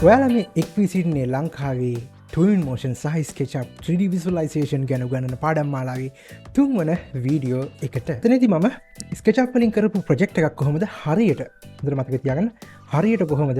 ඔයාලා මේ එක් විසිටන්නේ ලංකාවේ Twinmotion සහ SketchUp 3D visualization ගැන උගන්වන පාඩම් මාලාවේ තුන්වන වීඩියෝ එකට. එතනදී මම SketchUp වලින් කරපු ප්‍රොජෙක්ට් එකක් කොහොමද හරියට හොඳට මතක තියාගන්න හරියට කොහොමද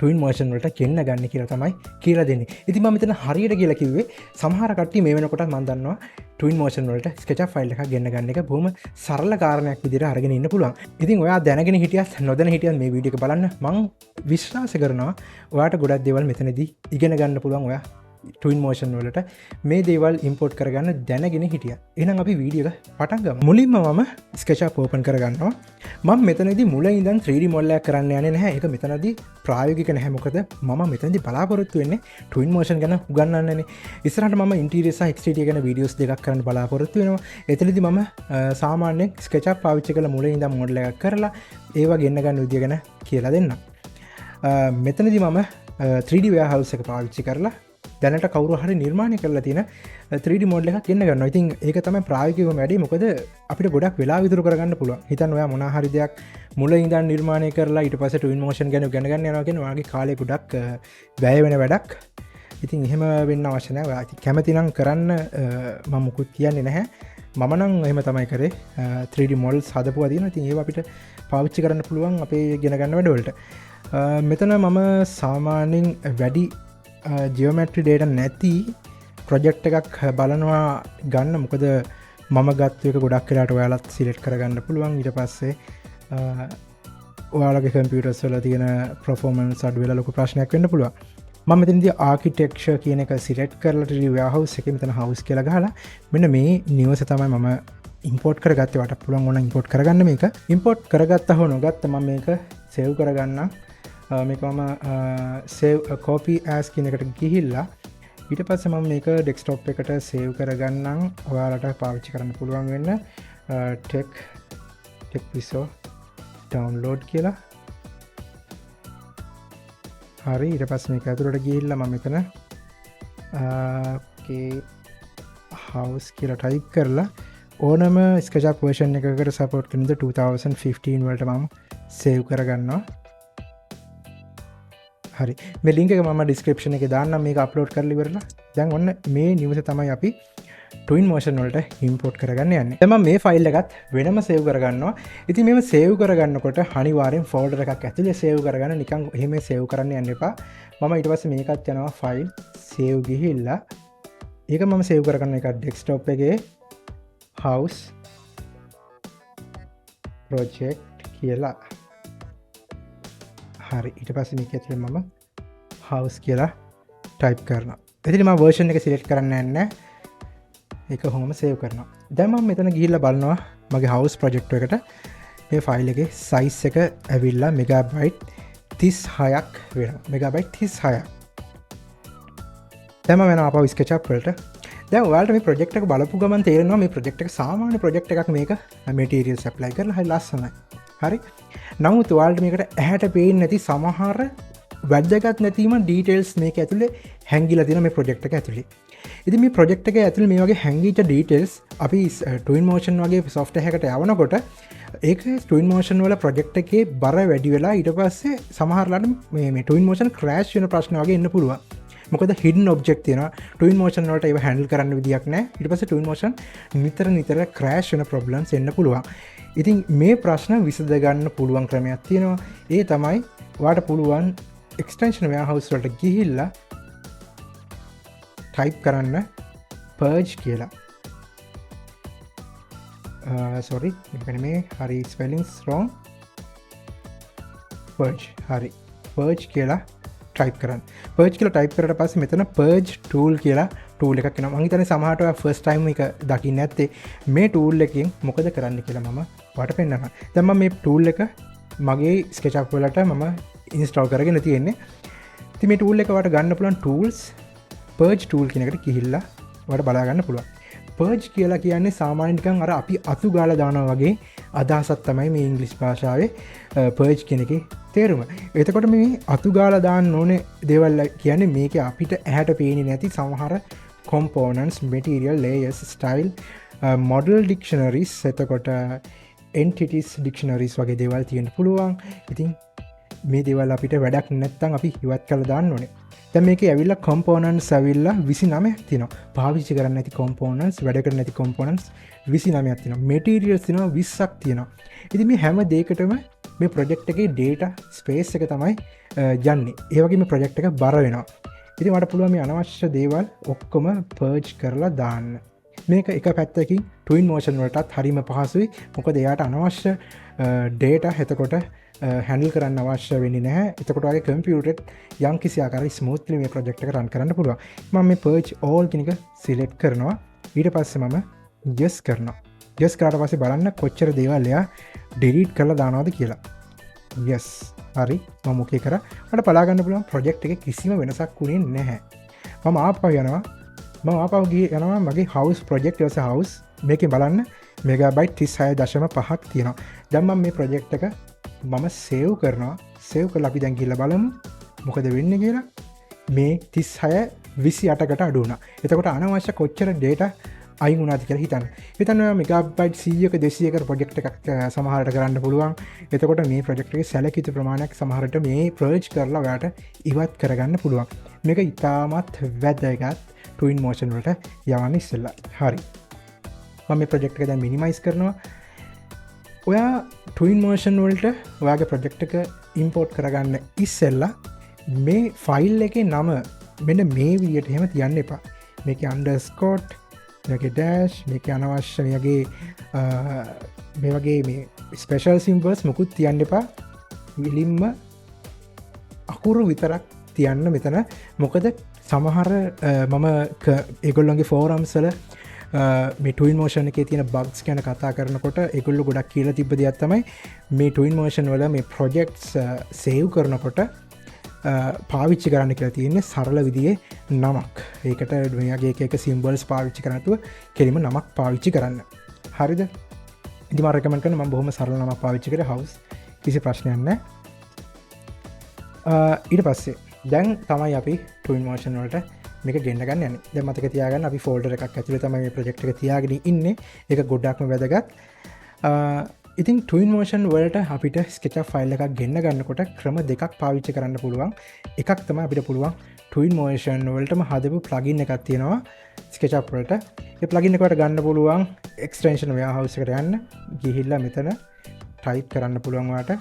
Twinmotion වලට ගෙන්න ගන්න කියලා තමයි කියලා දෙන්නේ. ඉතින් මම මෙතන හරියට කියලා කිව්වේ සමහර කට්ටිය මේ වෙනකොට මම දන්නවා Twinmotion වලට SketchUp ෆයිල් එකක් ගෙන්න ගන්න එක බොහොම සරල කාරණයක් විදිහට අරගෙන ඉන්න පුළුවන්. ඉතින් ඔයා දැනගෙන හිටියත් නොදැන හිටියත් මේ වීඩියෝ එක බලන්න මම විශ්වාස කරනවා ඔයාට ගොඩක් දේවල් මෙතනදී ඉගෙන ගන්න පුළුවන්. ඔයා Twinmotion වලට මේ දේවල් ඉම්පෝර්ට් කරගන්න දැනගෙන හිටියා. එහෙනම් අපි වීඩියෝ එක පටන් ගමු. මුලින්ම මම SketchUp ඕපන් කරගන්නවා. මම මෙතනදී මුල ඉඳන් 3D මොඩල් එකක් කරන්න යන්නේ නැහැ. ඒක මෙතනදී ප්‍රායෝගික නැහැ. මොකද මම මෙතනදී බලාපොරොත්තු වෙන්නේ Twinmotion ගැන උගන්වන්නනේ. ඉස්සරහට මම ඉන්ටීරියර් සහ එක්ස්ටීරියර් ගැන වීඩියෝස් දෙකක් කරන්න බලාපොරොත්තු වෙනවා. එතනදී මම සාමාන්‍යයෙන් SketchUp පාවිච්චි කරලා මුල ඉඳන් මොඩල් එකක් කරලා ඒවා ගෙන්න ගන්න විදිය ගැන කියලා දෙන්නම්. මෙතනදී මම 3D warehouse එක පාවිච්චි කරලා දැනට කවුරු හරි නිර්මාණය කරලා තියෙන 3D මොඩල් එකක් ගෙන්න ගන්නවා. ඉතින් ඒක තමයි ප්‍රායෝගිකවම වැඩේ. මොකද අපිට ගොඩක් වෙලා විතර කරගන්න පුළුවන්. හිතන්න ඔයා මොනවා හරි දෙයක් මුල ඉඳන් නිර්මාණය කරලා ඊට පස්සේ Twinmotion ගැන ඉගෙන ගන්න යනවා කියන්නේ ඔයාගේ කාලේ ගොඩක් වැය වෙන වැඩක්. ඉතින් එහෙම වෙන්න අවශ්‍ය නැහැ. ඔයා කැමති නම් කරන්න මම මුකුත් කියන්නේ නැහැ. මම නම් එහෙම තමයි කරේ. 3D models හදපුවා තියෙනවා. ඉතින් ඒව අපිට පාවිච්චි කරන්න පුළුවන් අපේ ඉගෙන ගන්න වැඩවලට. මෙතන මම සාමාන්‍යයෙන් වැඩි ජියෝමැට්‍රි ඩේට නැති ප්‍රොජෙක්ට් එකක් බලනවා ගන්න. මොකද මම ගත්ත එක ගොඩක් වෙලාට ඔයාලත් සිලෙක්ට් කරගන්න පුළුවන්. ඊට පස්සේ ඔයාලගේ කම්පියුටර්ස් වල තියෙන පර්ෆෝමන්ස් අඩු වෙලා ලොකු ප්‍රශ්නයක් වෙන්න පුළුවන්. මම මෙතනදී ආකිටෙක්චර් කියන එක සිලෙක්ට් කරලා 3D warehouse එකේ මෙතන house කියලා ගහලා මෙන්න මේ නිවස තමයි මම ඉම්පෝර්ට් කරගත්තේ. වට පුළුවන් ඕන ඉම්පෝර්ට් කරගන්න මේක. ඉම්පෝර්ට් කරගත්තා හෝ නොගත්තා මම මේක සේව් කරගන්නම්. මේක මම save copy as කියන එකට ගිහිල්ලා ඊට පස්සේ මම මේක ඩෙස්ක්ටොප් එකට සේව් කරගන්නම්. ඔයාලට පාවිච්චි කරන්න පුළුවන් වෙන්න tech piso download කියලා. හරි. ඊට පස්සේ මේක ඇතුළට ගිහිල්ලා මම මෙතන okay house කියලා ටයිප් කරලා ඕනම SketchUp version එකකට support කරන 2015 වලට මම සේව් කරගන්නවා. හරි. මේ ලින්ක් එක මම ඩිස්ක්‍රිප්ෂන් එකේ දාන්නම්. මේක අප්ලෝඩ් කරලා ඉවරලා දැන් ඔන්න මේ නිවස තමයි අපි Twinmotion වලට ඉම්පෝර්ට් කරගන්න යන්නේ. දැන් මම මේ ෆයිල් එකත් වෙනම සේව් කරගන්නවා. ඉතින් මේව සේව් කරගන්නකොට අනිවාර්යෙන් ෆෝල්ඩර් එකක් ඇතුලේ සේව් කරගන්න. නිකන් එහෙම සේව් කරන්න යන්න එපා. මම ඊට පස්සේ මේකත් යනවා ෆයිල් සේව් ගිහිල්ලා ඒක මම සේව් කරගන්න එක ඩෙස්ක්ටොප් එකේ house project කියලා. හරි. ඊට පස්සේ මේක ඇතුලේ මම house කියලා ටයිප් කරනවා. එතන මම version එක select කරන්න යන්නේ. ඒක කොහොමද save කරනවා. දැන් මම මෙතන ගිහිල්ලා බලනවා මගේ house project එකට මේ ෆයිල් එකේ size එක ඇවිල්ලා megabyte 36ක් වෙනවා. megabyte 36ක්. දැන් මම යනවා අපව SketchUp වලට. දැන් ඔයාලට මේ project එක බලපු ගමන් තේරෙනවා මේ project එක සාමාන්‍ය project එකක්. මේක materials apply කරලා හරි ලස්සනයි. හරි. නමුත් ඔයාලට මේකට ඇහැට පේන්නේ නැති සමහර වැදගත් නැතිම ඩීටේල්ස් මේක ඇතුලේ හැංගිලා තියෙන මේ ප්‍රොජෙක්ට් එක ඇතුලේ. ඉතින් මේ ප්‍රොජෙක්ට් එකේ ඇතුලේ මේ වගේ හැංගිච්ච ඩීටේල්ස් අපි Twinmotion වගේ software එකකට යවනකොට ඒක Twinmotion වල ප්‍රොජෙක්ට් එකේ බර වැඩි වෙලා ඊට පස්සේ සමහරලාට මේ Twinmotion crash වෙන ප්‍රශ්න වගේ එන්න පුළුවන්. මොකද hidden object තියෙනවා. Twinmotion වලට ඒව handle කරන්න විදියක් නැහැ. ඊට පස්සේ Twinmotion නිතර crash වෙන problems එන්න පුළුවන්. ඉතින් මේ ප්‍රශ්න විසඳ ගන්න පුළුවන් ක්‍රමයක් තියෙනවා. ඒ තමයි ඔයාට පුළුවන් extension warehouse වලට ගිහිල්ලා type කරන්න purge කියලා. sorry මේ හරි spellings wrong. purge හරි. purge කියලා type කරන්න. purge කියලා type කරලා පස්සේ මෙතන purge tool කියලා tool එකක් එනවා. මම හිතන්නේ සමහරට ඔයා first time එක දකින්න නැත්තේ මේ tool එකෙන් මොකද කරන්න කියලා මම ඔයාලට පෙන්නනවා. දැන් මම මේ tool එක මගේ SketchUp වලට මම install කරගෙන තියෙන්නේ. ඉතින් මේ tool එක ඔයාලට ගන්න පුළුවන් tools purge tool කියන එකට ගිහිල්ලා ඔයාලට බලා ගන්න පුළුවන්. purge කියලා කියන්නේ සාමාන්‍යයෙන් නිකන් අර අපි අතු ගාලා දානවා වගේ අදහසක් තමයි මේ ඉංග්‍රීසි භාෂාවේ purge කියන එකේ තේරුම. එතකොට මේ අතු ගාලා දාන්න ඕනේ දේවල් කියන්නේ මේකේ අපිට ඇහැට පේන්නේ නැති සමහර components, material, layers, style, model dictionaries, එතකොට entities dictionaries වගේ දේවල් තියෙන්න පුළුවන්. ඉතින් මේ දේවල් අපිට වැඩක් නැත්තම් අපි ඉවත් කරලා දාන්න ඕනේ. දැන් මේකේ ඇවිල්ලා components ඇවිල්ලා 29ක් තියෙනවා. පාවිච්චි කරන්න නැති components, වැඩ කරන්න නැති components 29ක් තියෙනවා. materials තියෙනවා 20ක් තියෙනවා. ඉතින් මේ හැම දෙයකටම මේ project එකේ data space එක තමයි යන්නේ. ඒ වගේ මේ project එක බර වෙනවා. ඉතින් මට පුළුවන් මේ අනවශ්‍ය දේවල් ඔක්කොම purge කරලා දාන්න. මේක එක පැත්තකින් Twinmotion වලටත් හරිම පහසුයි. මොකද එයාට අනවශ්‍ය data එතකොට හැන්ඩල් කරන්න අවශ්‍ය වෙන්නේ නැහැ. එතකොට වගේ කම්පියුටර් යම් කිසි ආකාරයක ස්මූත්ලි මේ ප්‍රොජෙක්ට් එක රන් කරන්න පුළුවන්. මම මේ purge all කියන එක සිලෙක්ට් කරනවා. ඊට පස්සේ මම yes කරනවා. yes කරාට පස්සේ බලන්න කොච්චර දේවල් එයා delete කරලා දානවද කියලා. yes හරි මම okay කරා. මට බලා ගන්න පුළුවන් ප්‍රොජෙක්ට් එකේ කිසිම වෙනසක් වුණේ නැහැ. මම ආපහු යනවා. යනවා මගේ house project එක house මේකේ බලන්න මෙගාබයිට් 36.5ක් තියෙනවා. දැන් මම මේ ප්‍රොජෙක්ට් එක මම සේව් කරනවා. සේව් කරලා අපි දැන් ගිහලා බලමු මොකද වෙන්නේ කියලා. මේ 36.28කට අඩු වුණා. එතකොට අනවශ්‍ය කොච්චර data අයින් වුණාද කියලා හිතන්න. හිතන්න මෙගාබයිට් 100ක 200ක ප්‍රොජෙක්ට් එකක් සමහරට කරන්න පුළුවන්. එතකොට මේ ප්‍රොජෙක්ට් එකේ සැලකිත ප්‍රමාණයක් සමහරට මේ purge කරලා ඔයාලට ඉවත් කරගන්න පුළුවන්. මේක ඉතාමත් වැදගත් Twinmotion වලට යවන්න ඉස්සෙල්ලා. හරි. මම මේ ප්‍රොජෙක්ට් එක දැන් මිනිමයිස් කරනවා. ඔයා Twinmotion වලට ඔයාගේ ප්‍රොජෙක්ට් එක ඉම්පෝර්ට් කරගන්න ඉස්සෙල්ලා මේ ෆයිල් එකේ නම මෙන්න මේ විදිහට එහෙම තියන්න එපා. මේකේ underscore මේකේ dash මේකේ අනවශ්‍ය මේ වගේ මේ special symbols මුකුත් තියන්න එපා. විලින්ම අකුරු විතරක් තියන්න මෙතන. මොකද සමහර මම ඒගොල්ලොන්ගේ ෆෝරම්ස් වල මේ Twinmotion එකේ තියෙන bugs ගැන කතා කරනකොට ඒගොල්ලෝ ගොඩක් කියලා තිබ්බ දෙයක් තමයි මේ Twinmotion වල මේ projects save කරනකොට පාවිච්චි කරන්න කියලා තියෙන්නේ සරල විදිහේ නමක්. ඒකට මෙයාගේ එක symbols පාවිච්චි කරන්න නැතුව කෙලින්ම නමක් පාවිච්චි කරන්න. හරිද? ඉතින් මම recommend කරනවා මම බොහොම සරල නමක් පාවිච්චි කරේ house. කිසි ප්‍රශ්නයක් නැහැ. ඊට පස්සේ දැන් තමයි අපි Twinmotion වලට මේක ගෙන්න ගන්න යන්නේ. දැන් මතක තියාගන්න අපි ෆෝල්ඩර් එකක් ඇතුලේ තමයි මේ ප්‍රොජෙක්ට් එක තියාගෙන ඉන්නේ. ඒක ගොඩක්ම වැදගත්. ඉතින් Twinmotion වලට අපිට SketchUp ෆයිල් එකක් ගෙන්න ගන්නකොට ක්‍රම දෙකක් පාවිච්චි කරන්න පුළුවන්. එකක් තමයි අපිට පුළුවන් Twinmotion වලටම හදපු plugin එකක් තියෙනවා SketchUp වලට. ඒ plugin එකට ගන්න පුළුවන් extension warehouse එකට යන්න. ගිහිල්ලා මෙතන type කරන්න පුළුවන් වාට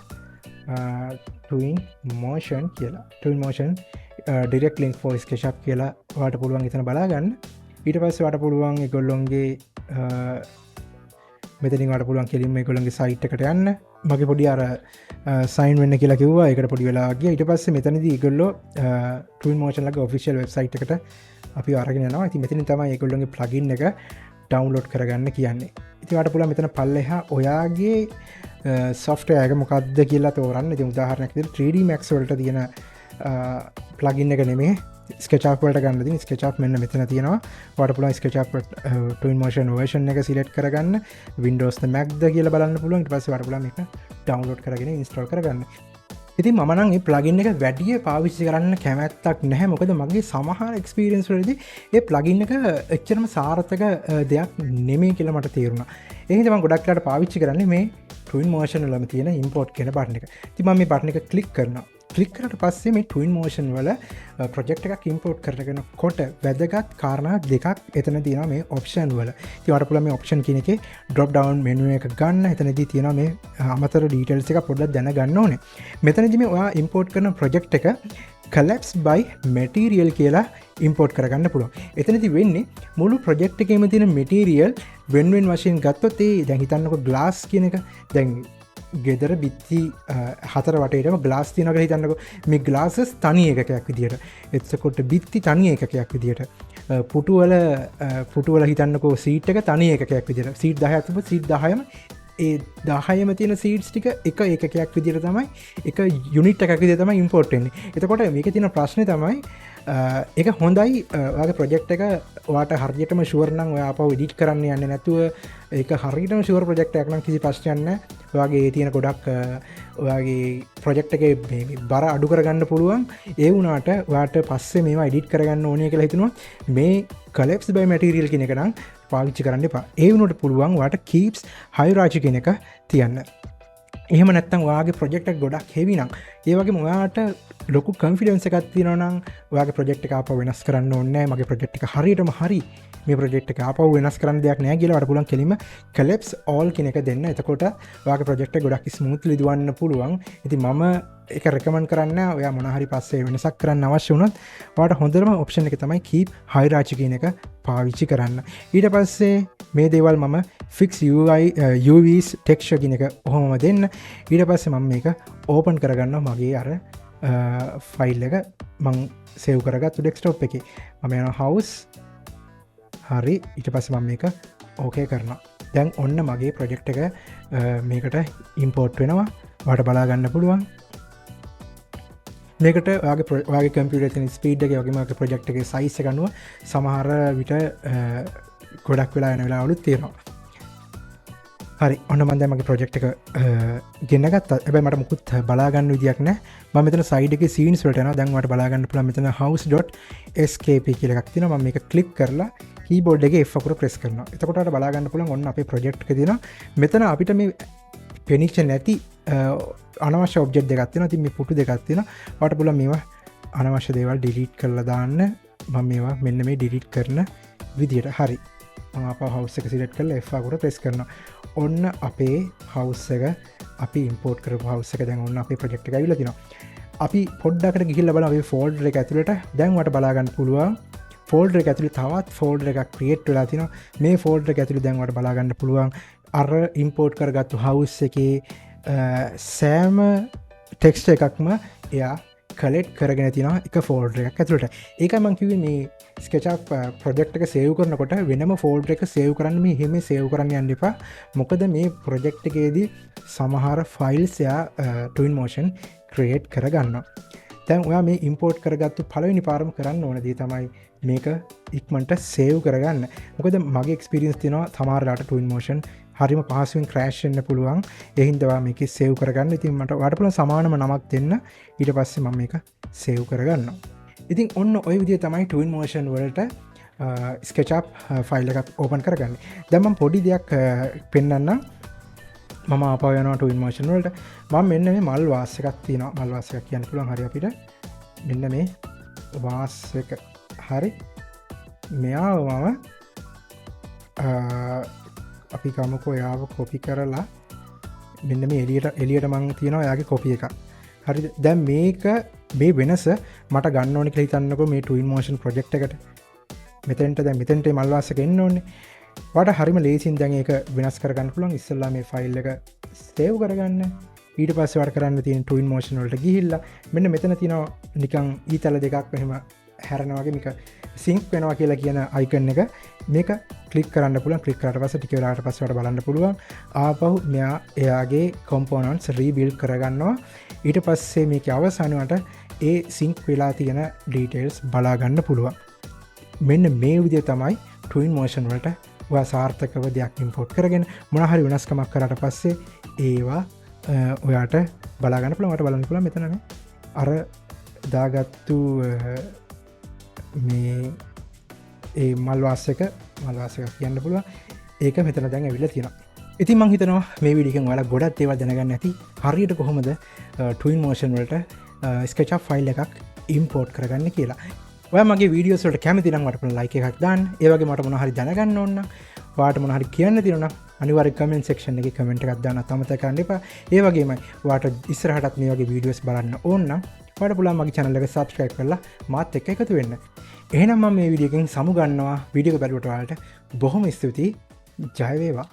Twinmotion කියලා. Twinmotion direct link for SketchUp කියලා ඔයාලට පුළුවන් එතන බලා ගන්න. ඊට පස්සේ ඔයාලට පුළුවන් ඒගොල්ලොන්ගේ මෙතනින් ඔයාලට පුළුවන් කෙලින්ම ඒගොල්ලොන්ගේ site එකට යන්න. මගේ පොඩි අර sign වෙන්න කියලා කිව්වා. ඒකට පොඩි වෙලා ගියා. ඊට පස්සේ මෙතනදී ඒගොල්ලෝ Twinmotion ලගේ official website එකට අපි අරගෙන යනවා. ඉතින් මෙතනින් තමයි ඒගොල්ලොන්ගේ plugin එක download කරගන්න කියන්නේ. ඉතින් ඔයාලට පුළුවන් මෙතන පල්ලෙහා ඔයාගේ software එක මොකක්ද කියලා තෝරන්න. ඉතින් උදාහරණයක් විදිහට 3D Max වලට තියෙන plugin එක නෙමේ SketchUp වලට ගන්න. ඉතින් SketchUp මෙන්න මෙතන තියෙනවා. ඔයාලට පුළුවන් SketchUp Twinmotion version එක select කරගන්න. Windows ද Mac ද කියලා බලන්න පුළුවන්. ඊට පස්සේ ඔයාලට පුළුවන් මේක download කරගෙන install කරගන්න. ඉතින් මම නම් මේ plugin එක වැඩි පාවිච්චි කරන්න කැමැත්තක් නැහැ. මොකද මගේ සමහර experience වලදී මේ plugin එක එච්චරම සාර්ථක දෙයක් නෙමෙයි කියලා මට තේරුණා. ඒ හින්දා මම ගොඩක් වෙලාවට පාවිච්චි කරන්නේ මේ Twinmotion වලම තියෙන import කියන බටන් එක. ඉතින් මම මේ බටන් එක click කරනවා. ක්ලික් කරට පස්සේ මේ Twinmotion වල ප්‍රොජෙක්ට් එකක් ඉම්පෝර්ට් කරනකොට වැදගත් කාරණා දෙකක් එතන තියෙනවා මේ ඔප්ෂන් වල. ඉතින් ඔයාලට පුළුවන් මේ ඔප්ෂන් කියන එකේ drop down menu එක ගන්න. එතනදී තියෙනවා මේ අමතර details එක පොඩ්ඩක් දැනගන්න ඕනේ. මෙතනදී මේ ඔයා ඉම්පෝර්ට් කරන ප්‍රොජෙක්ට් එක collapse by material කියලා ඉම්පෝර්ට් කරගන්න පුළුවන්. එතනදී වෙන්නේ මුළු ප්‍රොජෙක්ට් එකේම තියෙන material වෙන වශයෙන් ගත්තොත් ඒ දැන් හිතන්නකො glass කියන එක දැන් ගෙදර බිත්ති 4 වටේටම ග්ලාස් තියෙනවා කියලා හිතන්නකෝ. මේ ග්ලාසස් තනි එකකයක් විදියට. එතකොට බිත්ති තනි එකකයක් විදියට. පුටු වල හිතන්නකෝ සීට් එක තනි එකකයක් විදියට. සීට් 10ක් තිබ්බොත් සීට් 10ම ඒ 10ම තියෙන සීට්ස් ටික එක එකකයක් විදියට තමයි එක යුනිට් එකක් විදියට තමයි ඉම්පෝර්ට් වෙන්නේ. එතකොට මේකේ තියෙන ප්‍රශ්නේ තමයි ඒක හොඳයි ඔයාගේ ප්‍රොජෙක්ට් එක ඔයාට හරියටම ෂුවර් නම් ඔයා ආපහු එඩිට් කරන්න යන්නේ නැතුව ඒක හරියටම ෂුවර් ප්‍රොජෙක්ට් එකක් නම් කිසි ප්‍රශ්නයක් නැහැ. ඔයාගේ ඒ තියෙන ගොඩක් ඔයාගේ ප්‍රොජෙක්ට් එකේ මේ බර අඩු කරගන්න පුළුවන්. ඒ වුණාට ඔයාට පස්සේ මේවා එඩිට් කරගන්න ඕනේ කියලා හිතනවා. මේ collapse by material කියන එක නම් පාවිච්චි කරන්න එපා. ඒ වුණාට පුළුවන් ඔයාට keeps hierarchy කියන එක තියන්න. එහෙම නැත්තම් ඔයාගේ ප්‍රොජෙක්ට් එක ගොඩක් හෙවි නම් ඒ වගේම ඔයාට ලොකු කන්ෆිඩන්ස් එකක් තියෙනවා නම් ඔයාගේ ප්‍රොජෙක්ට් එක ආපහු වෙනස් කරන්න ඕනේ නැහැ මගේ ප්‍රොජෙක්ට් එක හරියටම හරි මේ ප්‍රොජෙක්ට් එක ආපහු වෙනස් කරන්න දෙයක් නැහැ කියලා ඔයාලට පුළුවන් කෙලින්ම collapse all කියන එක දෙන්න. එතකොට ඔයාගේ ප්‍රොජෙක්ට් එක ගොඩක් ස්මූත්ලි දුවන්න පුළුවන්. ඉතින් මම ඒක රෙකමන්ඩ් කරන්නේ ඔයා මොන හරි පස්සේ වෙනසක් කරන්න අවශ්‍ය වුණොත් ඔයාට හොඳම ඔප්ෂන් එක තමයි keep hierarchy කියන එක පාවිච්චි කරන්න. ඊට පස්සේ මේ දේවල් මම fix UI UVs texture කියන එක ඔහොමම දෙන්න. ඊට පස්සේ මම මේක ඕපන් කරගන්නවා මගේ අර ෆයිල් එක මං සේව් කරගත්තු ඩෙස්ක්ටොප් එකේ. මම යනවා house හරි ඊට පස්සේ මම මේක ඕකේ කරනවා. දැන් ඔන්න මගේ ප්‍රොජෙක්ට් එක මේකට ඉම්පෝර්ට් වෙනවා. ඔයාලට බලා ගන්න පුළුවන්. මේකට ඔයාගේ කම්පියුටර් එකේ ස්පීඩ් එක වගේම ඔයාගේ ප්‍රොජෙක්ට් එකේ සයිස් එක අනුව සමහර විට ගොඩක් වෙලා යන වෙලාවලුත් තියෙනවා. හරි ඔන්න මම දැන් මගේ ප්‍රොජෙක්ට් එක ගෙන්න ගත්තා. හැබැයි මට මුකුත් බලා ගන්න විදියක් නැහැ. මම මෙතන සයිඩ් එකේ සීන්ස් වලට යනවා. දැන් ඔයාලට බලා ගන්න පුළුවන් මෙතන house.skp කියලා එකක් තියෙනවා. මම මේක ක්ලික් කරලා කීබෝඩ් එකේ F අකුර ප්‍රෙස් කරනවා. එතකොට ඔයාලට බලා ගන්න පුළුවන් ඔන්න අපේ ප්‍රොජෙක්ට් එක තියෙනවා. මෙතන අපිට මේ පෙනිච්ච නැති අනවශ්‍ය ඔබ්ජෙක්ට් දෙකක් තියෙනවා. ඉතින් මේ පුටු දෙකක් තියෙනවා. ඔයාලට පුළුවන් මේවා අනවශ්‍ය දේවල් ඩිලීට් කරලා දාන්න. මම මේවා මෙන්න මේ ඩිලීට් කරන විදියට. හරි. මම අපේ house එක සිලෙක්ට් කරලා F අකුර ප්‍රෙස් කරනවා. ඔන්න අපේ house එක අපි import කරපු house එක දැන් ඔන්න අපේ project එක ඇවිල්ලා තිනවා. අපි පොඩ්ඩකට ගිහිල්ලා බලමු අපේ folder එක ඇතුළට. දැන් ඔයාලට බලා ගන්න පුළුවන් folder එක ඇතුළේ තවත් folder එකක් create වෙලා තිනවා. මේ folder එක ඇතුළේ දැන් ඔයාලට බලා ගන්න පුළුවන් අර import කරගත්තු house එකේ සෑම ටෙක්ස්ට් එකක්ම එයා කලෙක්ට් කරගෙන තියෙනවා එක ෆෝල්ඩර් එකක් ඇතුළට. ඒකයි මම කිව්වේ මේ SketchUp ප්‍රොජෙක්ට් එක සේව් කරනකොට වෙනම ෆෝල්ඩර් එක සේව් කරන්න මේ එහෙම සේව් කරන්න යන්න එපා. මොකද මේ ප්‍රොජෙක්ට් එකේදී සමහර ෆයිල්ස් එයා Twinmotion ක්‍රියේට් කරගන්නවා. දැන් ඔයා මේ ඉම්පෝර්ට් කරගත්තු පළවෙනි පාරම කරන්න ඕන දේ තමයි මේක ඉක්මනට සේව් කරගන්න. මොකද මගේ එක්ස්පීරියන්ස් තියෙනවා සමහරලාට Twinmotion හරිම පහසුවෙන් ක්‍රෑෂ් වෙන්න පුළුවන්. ඒ හින්දා මේක සේව් කරගන්න. ඉතින් මට ඔයාලට පුළුවන් සමානම නමක් දෙන්න. ඊට පස්සේ මම මේක සේව් කරගන්නවා. ඉතින් ඔන්න ඔය විදිහ තමයි Twinmotion වලට SketchUp ෆයිල් එකක් ඕපන් කරගන්නේ. දැන් මම පොඩි දෙයක් පෙන්නන්නම්. මම ආපහු යනවා Twinmotion වලට. මම මෙන්න මේ මල් වාස් එකක් තියෙනවා. මල් වාස් එකක් කියන්න පුළුවන් හරි අපිට. මෙන්න මේ වාස් එක. හරි. මෙයාව මම අපි කමකෝ යාව කොපි කරලා මෙන්න මේ එලියට මං තියෙනවා එයාගේ කොපි එක. හරිද? දැන් මේක මේ වෙනස මට ගන්න ඕනේ කියලා හිතන්නකෝ මේ Twinmotion project එකට. මෙතෙන්ට මල් වාස් එක එන්න ඕනේ. ඔයාලට හරිම ලේසියෙන් දැන් ඒක වෙනස් කරගන්න පුළුවන්. ඉස්සෙල්ලා මේ ෆයිල් එක සේව් කරගන්න. ඊට පස්සේ ඔයාලට කරන්න තියෙන Twinmotion වලට ගිහිල්ලා මෙන්න මෙතන තියෙනවා නිකන් ඊතල දෙකක් එහෙම හැරෙනවා වගේ මේක සිංක් වෙනවා කියලා කියන අයිකන් එක මේක ක්ලික් කරන්න පුළුවන්. ක්ලික් කරාට පස්සේ ටික වෙලාවකට පස්සේ ඔයාලට බලන්න පුළුවන් ආපහු මෙයා එයාගේ components rebuild කරගන්නවා. ඊට පස්සේ මේකේ අවසානයට ඒ සිංක් වෙලා තියෙන details බලා ගන්න පුළුවන්. මෙන්න මේ විදිය තමයි Twinmotion වලට ඔයා සාර්ථකව දෙයක් import කරගෙන මොනවා හරි වෙනස්කමක් කරාට පස්සේ ඒවා ඔයාට බලා ගන්න පුළුවන්. ඔයාට බලන්න පුළුවන් මෙතන මේ අර දාගත්තු මේ ඒ මල්වාස් එක කියන්න පුළුවන්. ඒක මෙතන දැන් ඇවිල්ලා තියෙනවා. ඉතින් මං හිතනවා මේ වීඩියෝ එකෙන් ඔයාලා ගොඩක් ඒවා දැනගන්න ඇති. හරියට කොහොමද Twinmotion වලට SketchUp ෆයිල් එකක් import කරගන්න කියලා. ඔයා මගේ වීඩියෝස් වලට කැමති නම් මට පුළුවන් like එකක් දාන්න. ඒ වගේ මට මොනවා හරි දැනගන්න ඕන නම් ඔයාට මොනවා හරි කියන්න තියෙනවා නම් අනිවාර්යෙන් comment section එකේ comment එකක් දාන්න අමතක කරන්න එපා. ඒ වගේමයි ඔයාට ඉස්සරහටත් මේ වගේ වීඩියෝස් බලන්න ඕන නම් ඔයාට පුළුවන් මගේ channel එක subscribe කරලා මාත් එක්ක එකතු වෙන්න. එහෙනම් මම මේ වීඩියෝ එකෙන් සමු ගන්නවා. වීඩියෝ එක බලුවට ඔයාලට බොහොම ස්තුතියි. ජය වේවා.